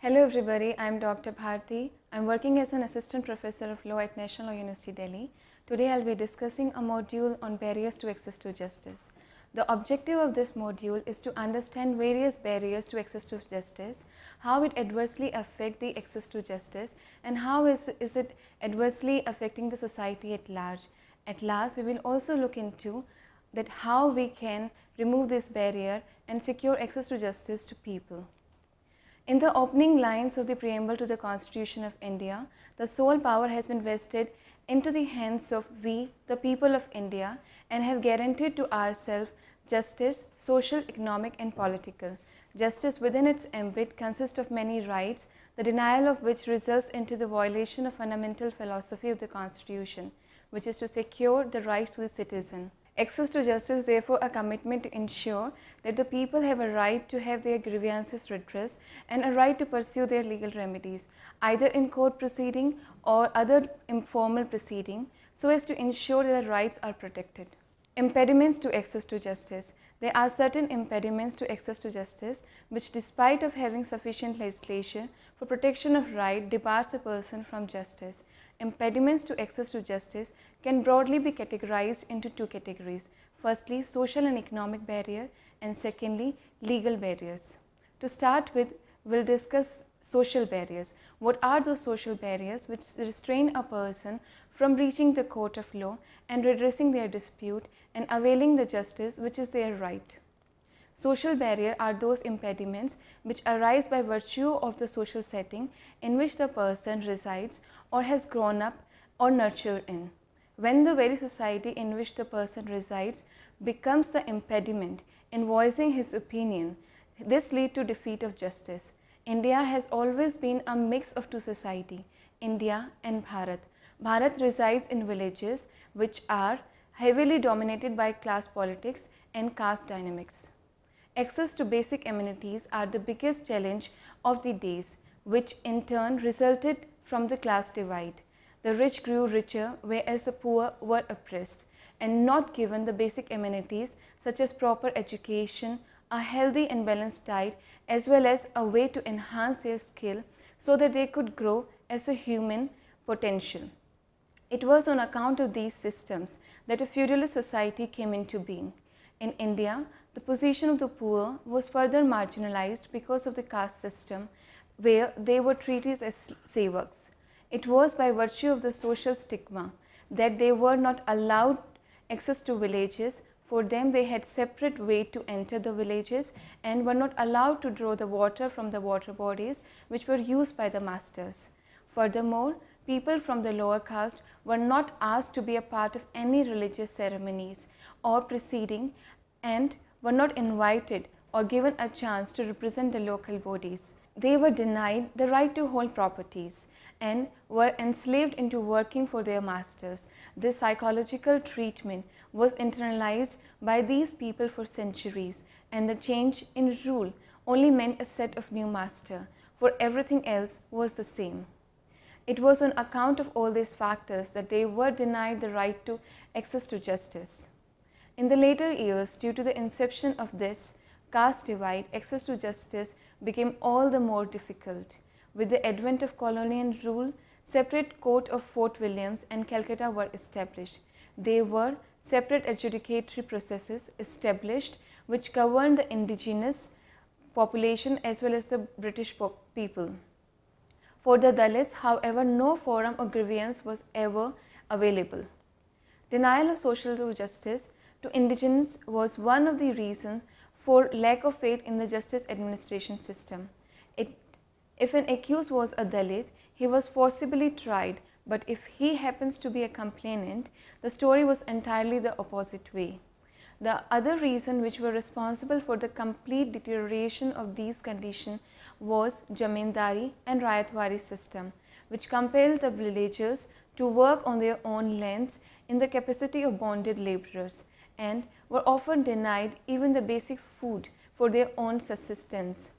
Hello everybody, I am Dr. Bharti. I am working as an Assistant Professor of Law at National Law University, Delhi. Today I will be discussing a module on barriers to access to justice. The objective of this module is to understand various barriers to access to justice, how it adversely affects the access to justice, and how is it adversely affecting the society at large. At last, we will also look into that how we can remove this barrier and secure access to justice to people. In the opening lines of the preamble to the Constitution of India, the sole power has been vested into the hands of we, the people of India, and have guaranteed to ourselves justice, social, economic and political. Justice within its ambit consists of many rights, the denial of which results into the violation of fundamental philosophy of the Constitution, which is to secure the rights to the citizen. Access to justice is therefore a commitment to ensure that the people have a right to have their grievances redressed and a right to pursue their legal remedies, either in court proceeding or other informal proceeding, so as to ensure that their rights are protected. Impediments to access to justice. There are certain impediments to access to justice which, despite of having sufficient legislation for protection of right, debars a person from justice. Impediments to access to justice can broadly be categorized into two categories. Firstly, social and economic barrier, and secondly, legal barriers. To start with, we'll discuss social barriers. What are those social barriers which restrain a person from reaching the court of law and redressing their dispute and availing the justice which is their right? Social barriers are those impediments which arise by virtue of the social setting in which the person resides or has grown up or nurtured in. When the very society in which the person resides becomes the impediment in voicing his opinion, this leads to defeat of justice. India has always been a mix of two societies, India and Bharat. Bharat resides in villages which are heavily dominated by class politics and caste dynamics. Access to basic amenities are the biggest challenge of the days, which in turn resulted from the class divide. The rich grew richer, whereas the poor were oppressed and not given the basic amenities such as proper education, a healthy and balanced diet, as well as a way to enhance their skill so that they could grow as a human potential. It was on account of these systems that a feudalist society came into being. In India, the position of the poor was further marginalized because of the caste system, where they were treated as sevaks. It was by virtue of the social stigma that they were not allowed access to villages. For them, they had separate way to enter the villages and were not allowed to draw the water from the water bodies which were used by the masters. Furthermore, people from the lower caste were not asked to be a part of any religious ceremonies or proceeding and were not invited or given a chance to represent the local bodies. They were denied the right to hold properties and were enslaved into working for their masters. This psychological treatment was internalized by these people for centuries, and the change in rule only meant a set of new masters, for everything else was the same. It was on account of all these factors that they were denied the right to access to justice. In the later years, due to the inception of this caste divide, access to justice became all the more difficult. With the advent of colonial rule, separate court of Fort Williams and Calcutta were established. There were separate adjudicatory processes established which governed the indigenous population as well as the British people. For the Dalits, however, no forum of grievance was ever available. Denial of social justice to indigents was one of the reasons for lack of faith in the justice administration system. If an accused was a Dalit, he was forcibly tried, but if he happens to be a complainant, the story was entirely the opposite way. The other reason which were responsible for the complete deterioration of these conditions was Jamindari and Rayatwari system, which compelled the villagers to work on their own lands in the capacity of bonded laborers and were often denied even the basic food for their own subsistence.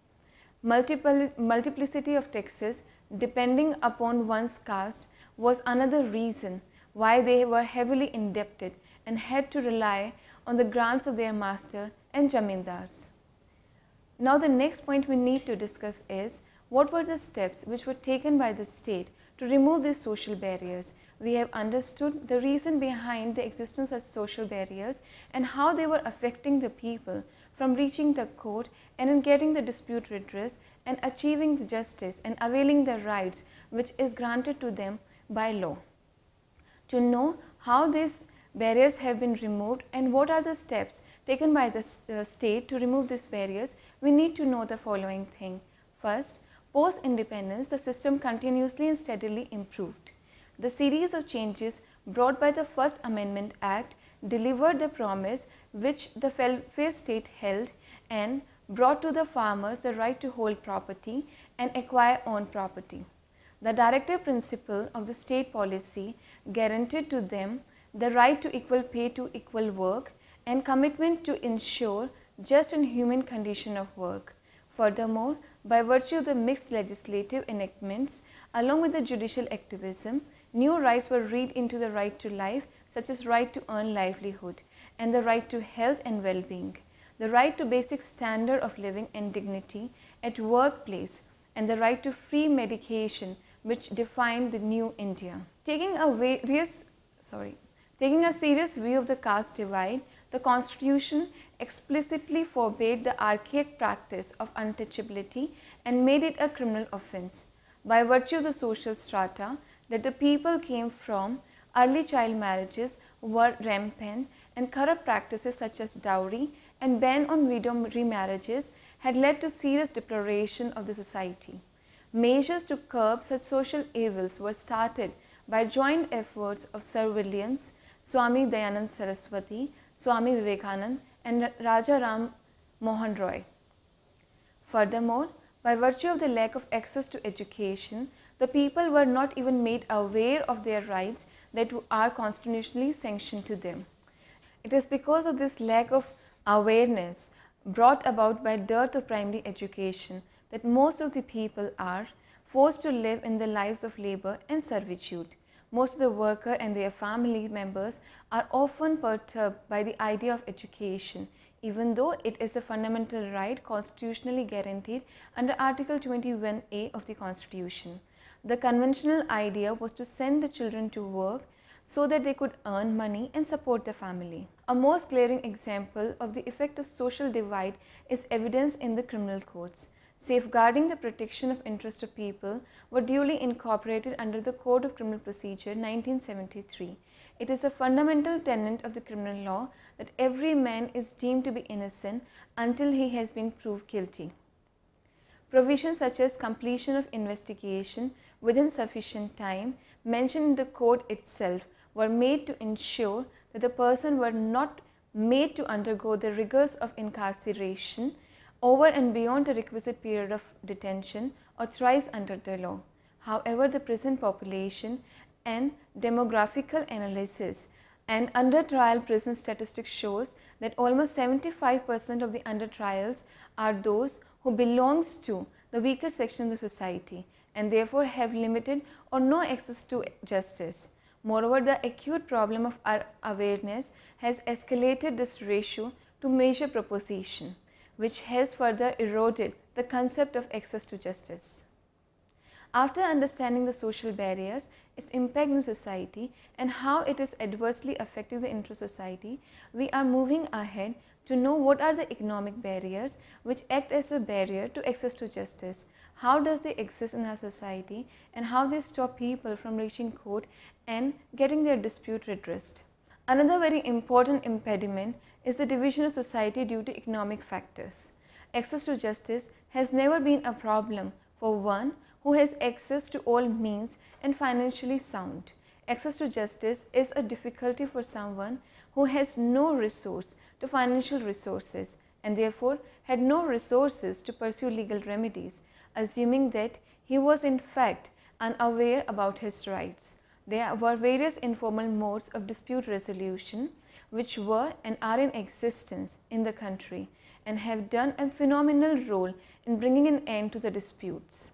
Multiplicity of taxes depending upon one's caste was another reason why they were heavily indebted and had to rely on the grants of their master and jamindars. Now the next point we need to discuss is what were the steps which were taken by the state to remove these social barriers. We have understood the reason behind the existence of social barriers and how they were affecting the people from reaching the court and in getting the dispute redress and achieving the justice and availing the rights which is granted to them by law. To know how these barriers have been removed and what are the steps taken by the state to remove these barriers, we need to know the following thing. First, post-independence, the system continuously and steadily improved. The series of changes brought by the First Amendment Act delivered the promise which the welfare state held and brought to the farmers the right to hold property and acquire own property. The directive principle of the state policy guaranteed to them the right to equal pay to equal work and commitment to ensure just and human condition of work. Furthermore, by virtue of the mixed legislative enactments along with the judicial activism, new rights were read into the right to life, such as right to earn livelihood and the right to health and well-being, the right to basic standard of living and dignity at workplace, and the right to free medication, which defined the new India. Taking a serious view of the caste divide, the Constitution explicitly forbade the archaic practice of untouchability and made it a criminal offence. By virtue of the social strata that the people came from, early child marriages were rampant and corrupt practices such as dowry and ban on widow remarriages had led to serious deterioration of the society. Measures to curb such social evils were started by joint efforts of Sir Williams, Swami Dayanand Saraswati, Swami Vivekanand and Raja Ram Mohan Roy. Furthermore, by virtue of the lack of access to education, the people were not even made aware of their rights that are constitutionally sanctioned to them. It is because of this lack of awareness brought about by dearth of primary education that most of the people are forced to live in the lives of labor and servitude. Most of the worker and their family members are often perturbed by the idea of education, even though it is a fundamental right constitutionally guaranteed under Article 21A of the Constitution. The conventional idea was to send the children to work so that they could earn money and support the family. A most glaring example of the effect of social divide is evidenced in the criminal codes. Safeguarding the protection of interests of people were duly incorporated under the Code of Criminal Procedure 1973. It is a fundamental tenet of the criminal law that every man is deemed to be innocent until he has been proved guilty. Provisions such as completion of investigation within sufficient time mentioned in the code itself were made to ensure that the person were not made to undergo the rigors of incarceration over and beyond the requisite period of detention authorized under the law. However, the prison population and demographical analysis and under trial prison statistics shows that almost 75% of the under trials are those who belongs to the weaker section of the society and therefore have limited or no access to justice. Moreover, the acute problem of awareness has escalated this ratio to major proposition, which has further eroded the concept of access to justice. After understanding the social barriers, its impact on society and how it is adversely affecting the inter-society, we are moving ahead to know what are the economic barriers which act as a barrier to access to justice, how does they exist in our society and how they stop people from reaching court and getting their dispute redressed. Another very important impediment is the division of society due to economic factors. Access to justice has never been a problem for one who has access to all means and financially sound. Access to justice is a difficulty for someone who has no resource to financial resources and therefore had no resources to pursue legal remedies, assuming that he was in fact unaware about his rights. There were various informal modes of dispute resolution which were and are in existence in the country and have done a phenomenal role in bringing an end to the disputes,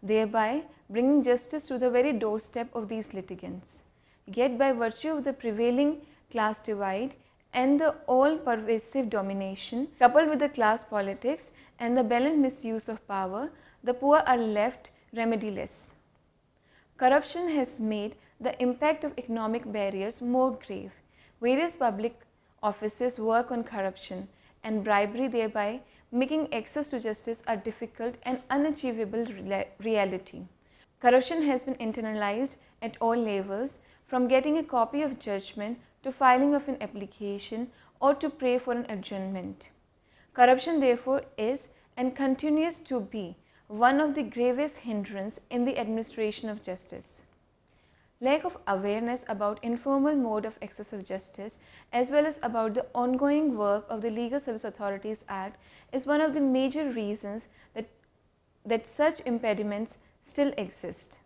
thereby bringing justice to the very doorstep of these litigants. Yet by virtue of the prevailing class divide and the all-pervasive domination, coupled with the class politics and the blatant misuse of power, the poor are left remediless. Corruption has made the impact of economic barriers more grave. Various public offices work on corruption and bribery, thereby making access to justice a difficult and unachievable reality. Corruption has been internalized at all levels, from getting a copy of judgment to filing of an application or to pray for an adjournment. Corruption therefore is and continues to be one of the gravest hindrances in the administration of justice. Lack of awareness about informal mode of access of justice as well as about the ongoing work of the Legal Service Authorities Act is one of the major reasons that such impediments still exist.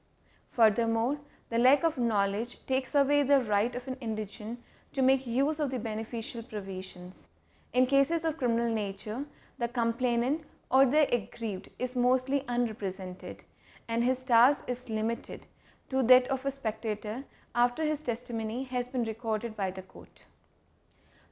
Furthermore, the lack of knowledge takes away the right of an indigent to make use of the beneficial provisions. In cases of criminal nature, the complainant or the aggrieved is mostly unrepresented, and his task is limited to that of a spectator after his testimony has been recorded by the court.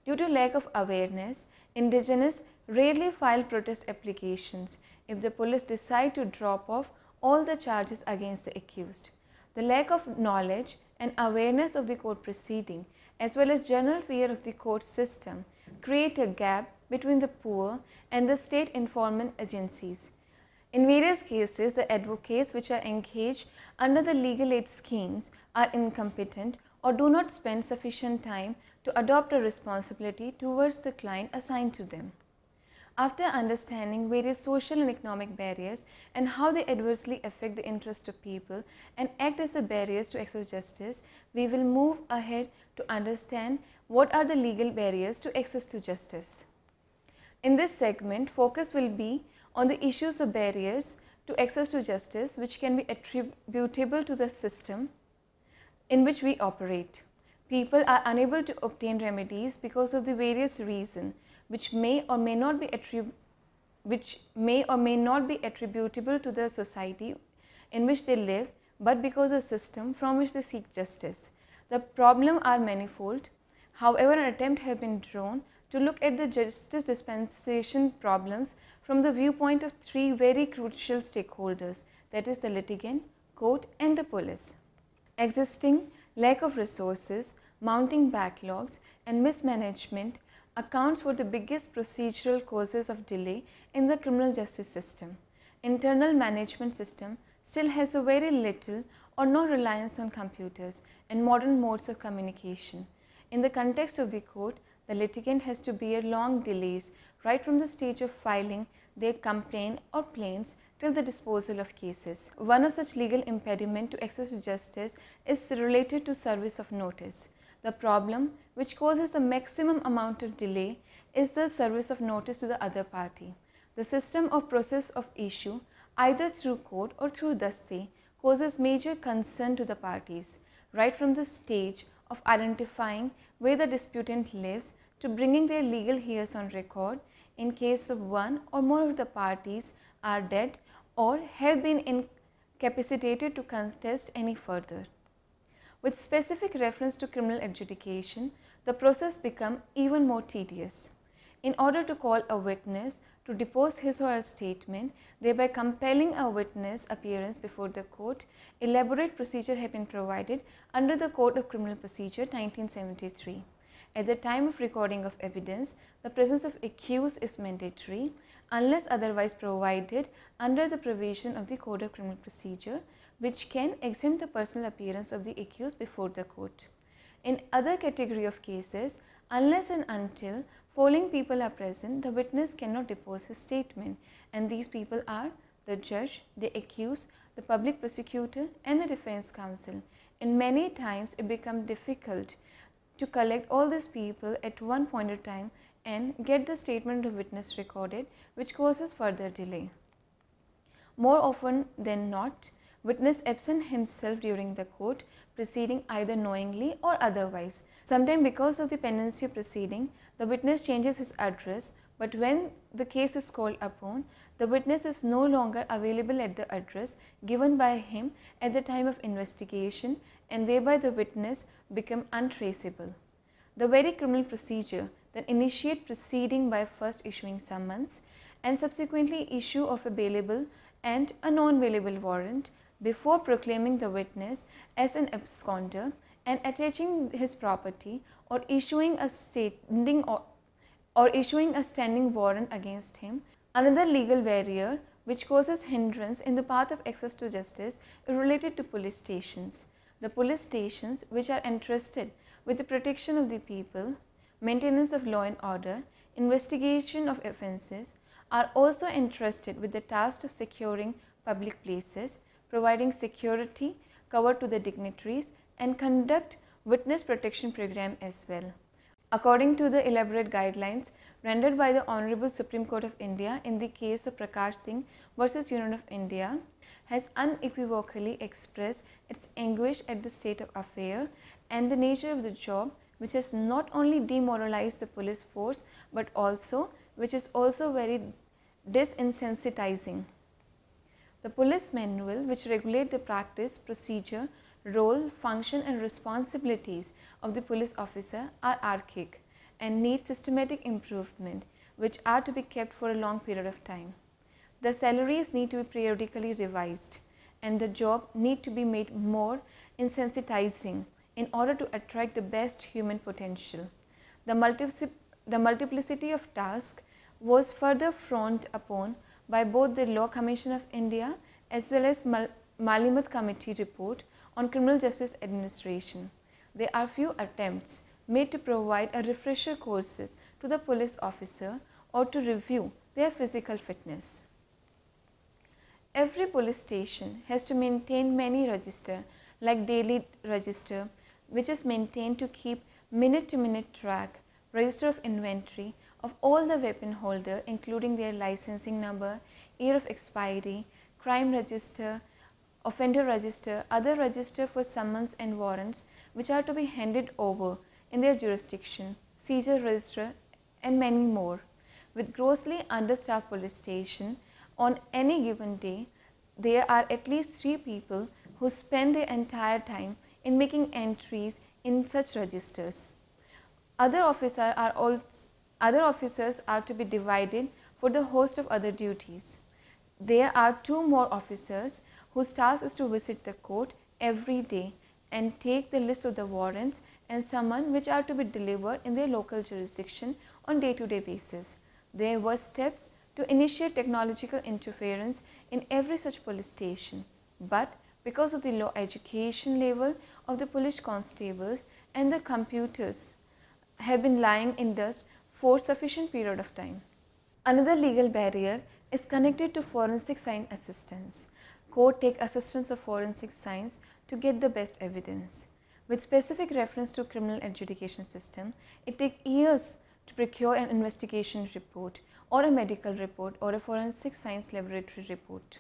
Due to lack of awareness, indigents rarely file protest applications if the police decide to drop off all the charges against the accused. The lack of knowledge and awareness of the court proceeding as well as general fear of the court system create a gap between the poor and the state enforcement agencies. In various cases, the advocates which are engaged under the legal aid schemes are incompetent or do not spend sufficient time to adopt a responsibility towards the client assigned to them. After understanding various social and economic barriers and how they adversely affect the interests of people and act as the barriers to access justice, we will move ahead to understand what are the legal barriers to access to justice. In this segment, focus will be on the issues of barriers to access to justice which can be attributable to the system in which we operate. People are unable to obtain remedies because of the various reasons which may or may not be attributable to the society in which they live, but because of the system from which they seek justice. The problems are manifold. However, an attempt has been drawn to look at the justice dispensation problems from the viewpoint of three very crucial stakeholders, that is the litigant, court and the police. Existing lack of resources, mounting backlogs and mismanagement accounts for the biggest procedural causes of delay in the criminal justice system. Internal management system still has a very little or no reliance on computers and modern modes of communication. In the context of the court, the litigant has to bear long delays right from the stage of filing their complaint or plaints till the disposal of cases. One of such legal impediment to access to justice is related to service of notice. The problem which causes the maximum amount of delay is the service of notice to the other party. The system of process of issue, either through court or through daste, causes major concern to the parties, right from the stage of identifying where the disputant lives to bringing their legal heirs on record in case of one or more of the parties are dead or have been incapacitated to contest any further. With specific reference to criminal adjudication, the process becomes even more tedious. In order to call a witness to depose his or her statement, thereby compelling a witness appearance before the court, elaborate procedure have been provided under the Code of Criminal Procedure 1973. At the time of recording of evidence, the presence of accused is mandatory unless otherwise provided under the provision of the Code of Criminal Procedure, which can exempt the personal appearance of the accused before the court. In other category of cases, unless and until following people are present, the witness cannot depose his statement, and these people are the judge, the accused, the public prosecutor and the defense counsel. And many times it becomes difficult to collect all these people at one point in time and get the statement of witness recorded, which causes further delay. More often than not, witness absent himself during the court proceeding either knowingly or otherwise. Sometimes because of the pendency proceeding, the witness changes his address, but when the case is called upon, the witness is no longer available at the address given by him at the time of investigation, and thereby the witness becomes untraceable. the very criminal procedure that initiate proceeding by first issuing summons and subsequently issue of a bailable and a non-bailable warrant before proclaiming the witness as an absconder and attaching his property or issuing a standing warrant against him. Another legal barrier which causes hindrance in the path of access to justice is related to police stations. The police stations, which are entrusted with the protection of the people, maintenance of law and order, investigation of offences, are also entrusted with the task of securing public places, providing security cover to the dignitaries, and conduct witness protection program as well. According to the elaborate guidelines rendered by the Honorable Supreme Court of India in the case of Prakash Singh versus Union of India, has unequivocally expressed its anguish at the state of affair and the nature of the job, which has not only demoralized the police force but also which is also very disinsensitizing. The police manual, which regulate the practice, procedure, role, function and responsibilities of the police officer, are archaic and need systematic improvement, which are to be kept for a long period of time. The salaries need to be periodically revised and the job need to be made more insensitizing in order to attract the best human potential. The multiplicity of tasks was further frowned upon by both the Law Commission of India as well as Malimat Committee report on criminal justice administration. There are few attempts made to provide a refresher courses to the police officer or to review their physical fitness. Every police station has to maintain many register like daily register, which is maintained to keep minute-to-minute track, register of inventory of all the weapon holder including their licensing number, year of expiry, crime register, offender register, other register for summons and warrants which are to be handed over in their jurisdiction, seizure register and many more. With grossly understaffed police station, on any given day, there are at least 3 people who spend their entire time in making entries in such registers. Other officers are to be divided for the host of other duties. There are 2 more officers whose task is to visit the court every day and take the list of the warrants and summons which are to be delivered in their local jurisdiction on day-to-day basis. There were steps to initiate technological interference in every such police station, but because of the low education level of the police constables and the computers have been lying in dust for sufficient period of time. Another legal barrier is connected to forensic science assistance. Court take assistance of forensic science to get the best evidence. With specific reference to criminal adjudication system, it takes years to procure an investigation report or a medical report or a forensic science laboratory report.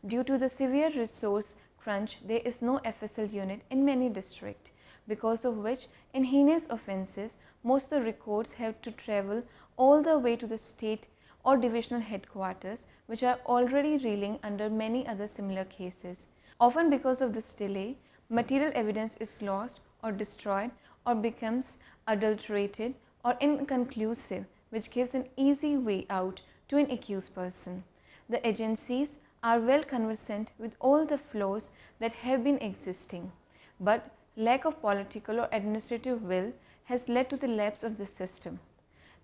Due to the severe resource crunch, there is no FSL unit in many districts, because of which in heinous offences, most of the records have to travel all the way to the state or divisional headquarters, which are already reeling under many other similar cases. Often because of this delay, material evidence is lost or destroyed or becomes adulterated or inconclusive, which gives an easy way out to an accused person. The agencies are well conversant with all the flaws that have been existing, but lack of political or administrative will has led to the lapse of the system,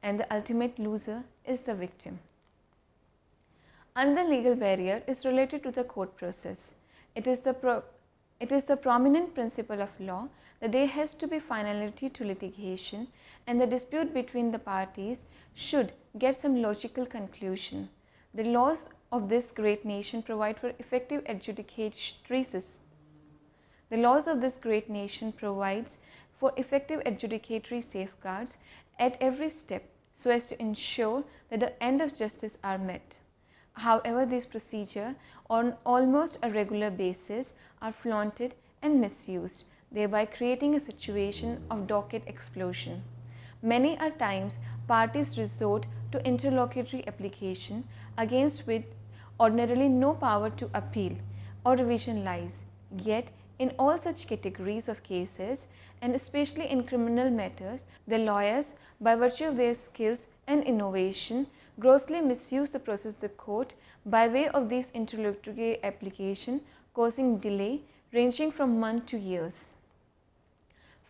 and the ultimate loser is the victim. Another legal barrier is related to the court process. It is the prominent principle of law that there has to be finality to litigation and the dispute between the parties should get some logical conclusion. The laws of this great nation provide for effective adjudicatory systems. The laws of this great nation provides for effective adjudicatory safeguards at every step so as to ensure that the end of justice are met. However, these procedures on almost a regular basis are flaunted and misused, thereby creating a situation of docket explosion. Many a times, parties resort to interlocutory application against which ordinarily no power to appeal or revision lies, yet In all such categories of cases, and especially in criminal matters, the lawyers, by virtue of their skills and innovation, grossly misuse the process of the court by way of these interlocutory application, causing delay ranging from months to years.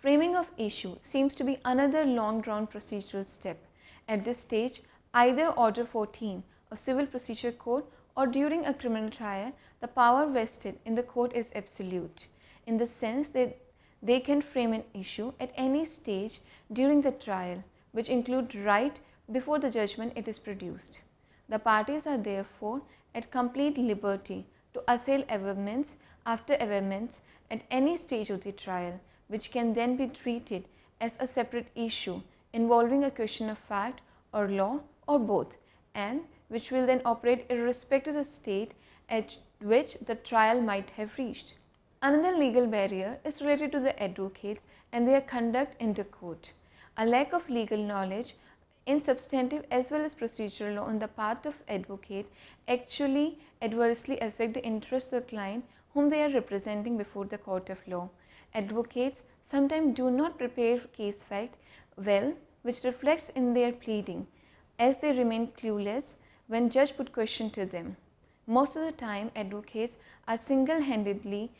Framing of issue seems to be another long-drawn procedural step. At this stage, either Order 14 of Civil Procedure Code or during a criminal trial, the power vested in the court is absolute, in the sense that they can frame an issue at any stage during the trial, which include right before the judgment it is produced. The parties are therefore at complete liberty to assail averments after averments at any stage of the trial, which can then be treated as a separate issue involving a question of fact or law or both, and which will then operate irrespective of the state at which the trial might have reached. Another legal barrier is related to the advocates and their conduct in the court. A lack of legal knowledge in substantive as well as procedural law on the part of advocate actually adversely affect the interest of the client whom they are representing before the court of law. Advocates sometimes do not prepare case fact well, which reflects in their pleading, as they remain clueless when judge put question to them. Most of the time, advocates are single-handedly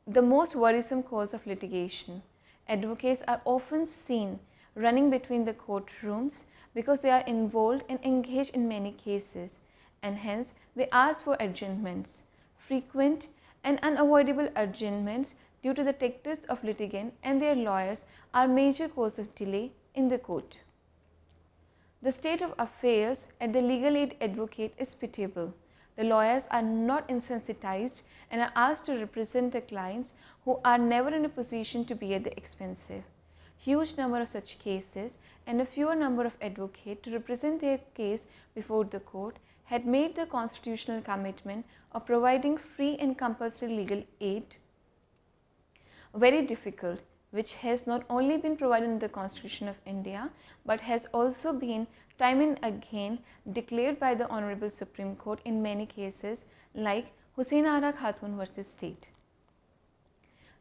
the most worrisome cause of litigation. Advocates are often seen running between the courtrooms because they are involved and engaged in many cases, and hence they ask for adjournments. Frequent and unavoidable adjournments due to the tactics of litigant and their lawyers are major cause of delay in the court. The state of affairs at the legal aid advocate is pitiable. The lawyers are not insensitized and are asked to represent the clients who are never in a position to bear the expense. Huge number of such cases and a fewer number of advocates to represent their case before the court had made the constitutional commitment of providing free and compulsory legal aid very difficult, which has not only been provided in the Constitution of India, but has also been time and again declared by the Honorable Supreme Court in many cases like Hussain Ara Khatun versus State.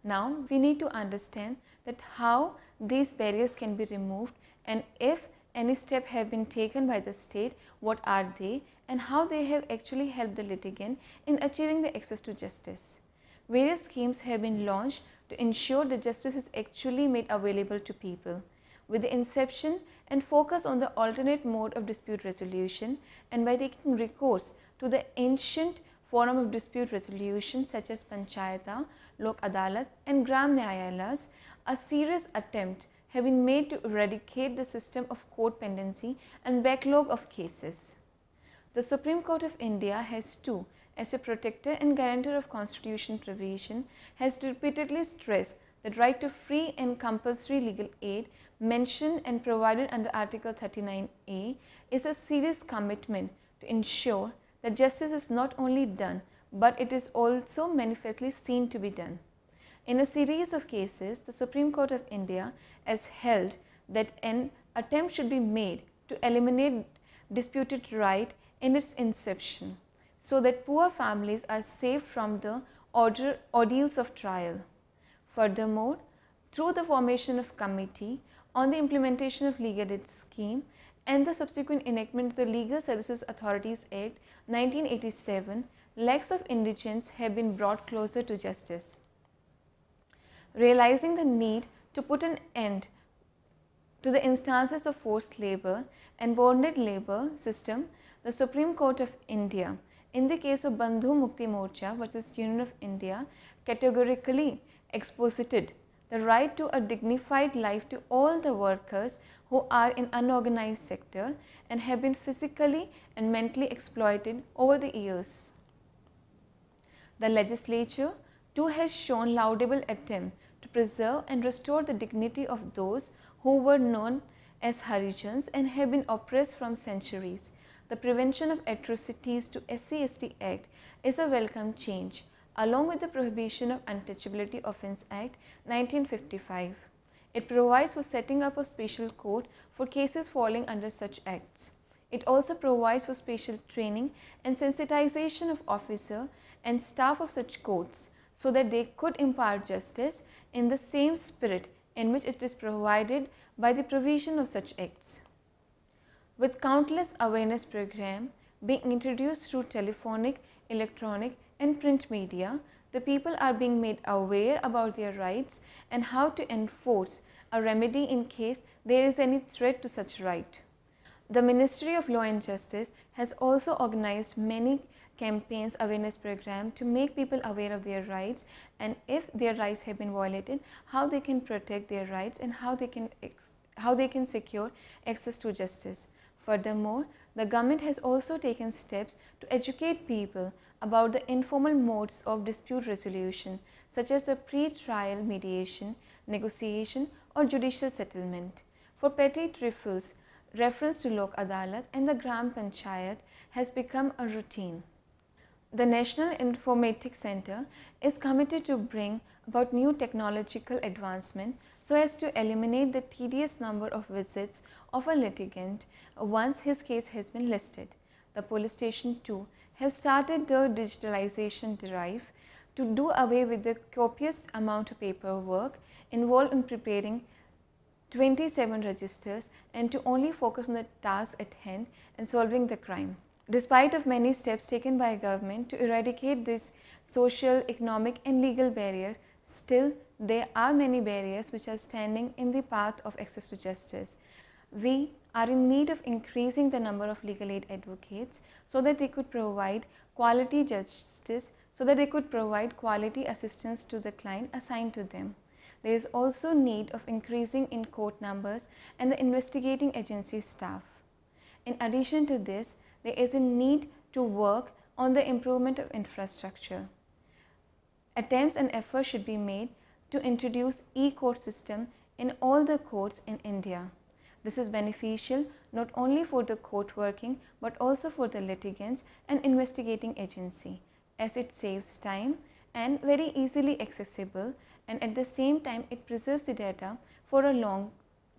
Now, we need to understand that how these barriers can be removed, and if any step have been taken by the state, what are they and how they have actually helped the litigant in achieving the access to justice. Various schemes have been launched to ensure that justice is actually made available to people, with the inception and focus on the alternate mode of dispute resolution, and by taking recourse to the ancient form of dispute resolution such as Panchayata, Lok Adalat and Gram Nyayalas, a serious attempt have been made to eradicate the system of court pendency and backlog of cases. The Supreme Court of India has too, as a protector and guarantor of constitution provision, has repeatedly stressed that right to free and compulsory legal aid mentioned and provided under Article 39A is a serious commitment to ensure that justice is not only done, but it is also manifestly seen to be done. In a series of cases, the Supreme Court of India has held that an attempt should be made to eliminate disputed right in its inception, so that poor families are saved from the ordeals of trial. Furthermore, through the formation of committee on the implementation of legal aid scheme and the subsequent enactment of the Legal Services Authorities Act 1987, lakhs of indigents have been brought closer to justice. Realizing the need to put an end to the instances of forced labor and bonded labor system, the Supreme Court of India, in the case of Bandhu Mukti Morcha versus Union of India, categorically exposited the right to a dignified life to all the workers who are in unorganized sector and have been physically and mentally exploited over the years. The legislature too has shown laudable attempt to preserve and restore the dignity of those who were known as Harijans and have been oppressed from centuries. The Prevention of Atrocities to SC/ST Act is a welcome change, along with the Prohibition of Untouchability Offence Act 1955. It provides for setting up a special court for cases falling under such acts. It also provides for special training and sensitization of officer and staff of such courts so that they could impart justice in the same spirit in which it is provided by the provision of such acts. With countless awareness programs being introduced through telephonic, electronic and print media, the people are being made aware about their rights and how to enforce a remedy in case there is any threat to such right. The Ministry of Law and Justice has also organized many campaigns, awareness programs to make people aware of their rights, and if their rights have been violated, how they can protect their rights and how they can secure access to justice. Furthermore, the government has also taken steps to educate people about the informal modes of dispute resolution, such as the pre-trial mediation, negotiation or judicial settlement. For petty trifles, reference to Lok Adalat and the Gram Panchayat has become a routine. The National Informatics Center is committed to bring about new technological advancement so as to eliminate the tedious number of visits of a litigant once his case has been listed. The police station too have started the digitalization drive to do away with the copious amount of paperwork involved in preparing 27 registers and to only focus on the task at hand and solving the crime. Despite of many steps taken by government to eradicate this social, economic and legal barrier, still there are many barriers which are standing in the path of access to justice. We are in need of increasing the number of legal aid advocates so that they could provide quality justice, so that they could provide quality assistance to the client assigned to them. There is also need of increasing in court numbers and the investigating agency staff. In addition to this, there is a need to work on the improvement of infrastructure. Attempts and efforts should be made to introduce e-court system in all the courts in India. This is beneficial not only for the court working but also for the litigants and investigating agency, as it saves time and very easily accessible, and at the same time it preserves the data for a long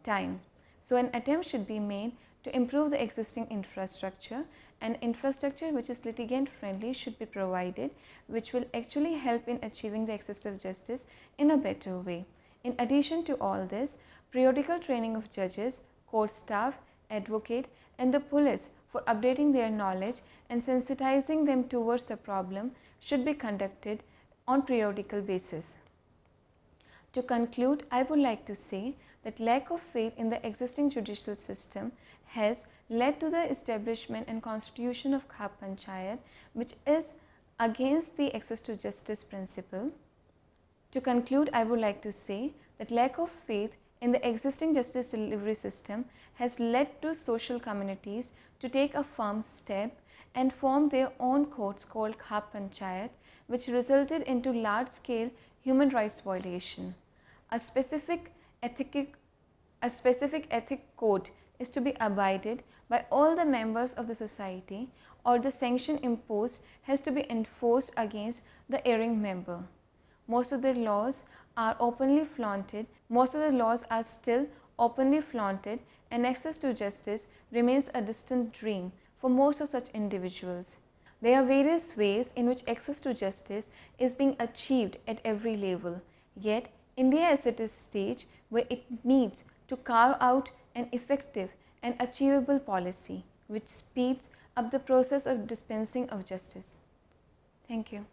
time. So an attempt should be made to improve the existing infrastructure, and infrastructure which is litigant friendly should be provided, which will actually help in achieving the access to justice in a better way. In addition to all this, periodical training of judges, court staff, advocate and the police for updating their knowledge and sensitizing them towards the problem should be conducted on periodical basis. To conclude, I would like to say that lack of faith in the existing judicial system has led to the establishment and constitution of Khap Panchayat, which is against the access to justice principle. To conclude, I would like to say that lack of faith in the existing justice delivery system has led to social communities to take a firm step and form their own courts called Khap Panchayat, which resulted into large-scale human rights violation. A specific ethic code is to be abided by all the members of the society, or the sanction imposed has to be enforced against the erring member. Most of the laws are openly flaunted. Most of the laws are still openly flaunted, and access to justice remains a distant dream for most of such individuals. There are various ways in which access to justice is being achieved at every level, yet India is at a stage where it needs to carve out an effective and achievable policy which speeds up the process of dispensing of justice. Thank you.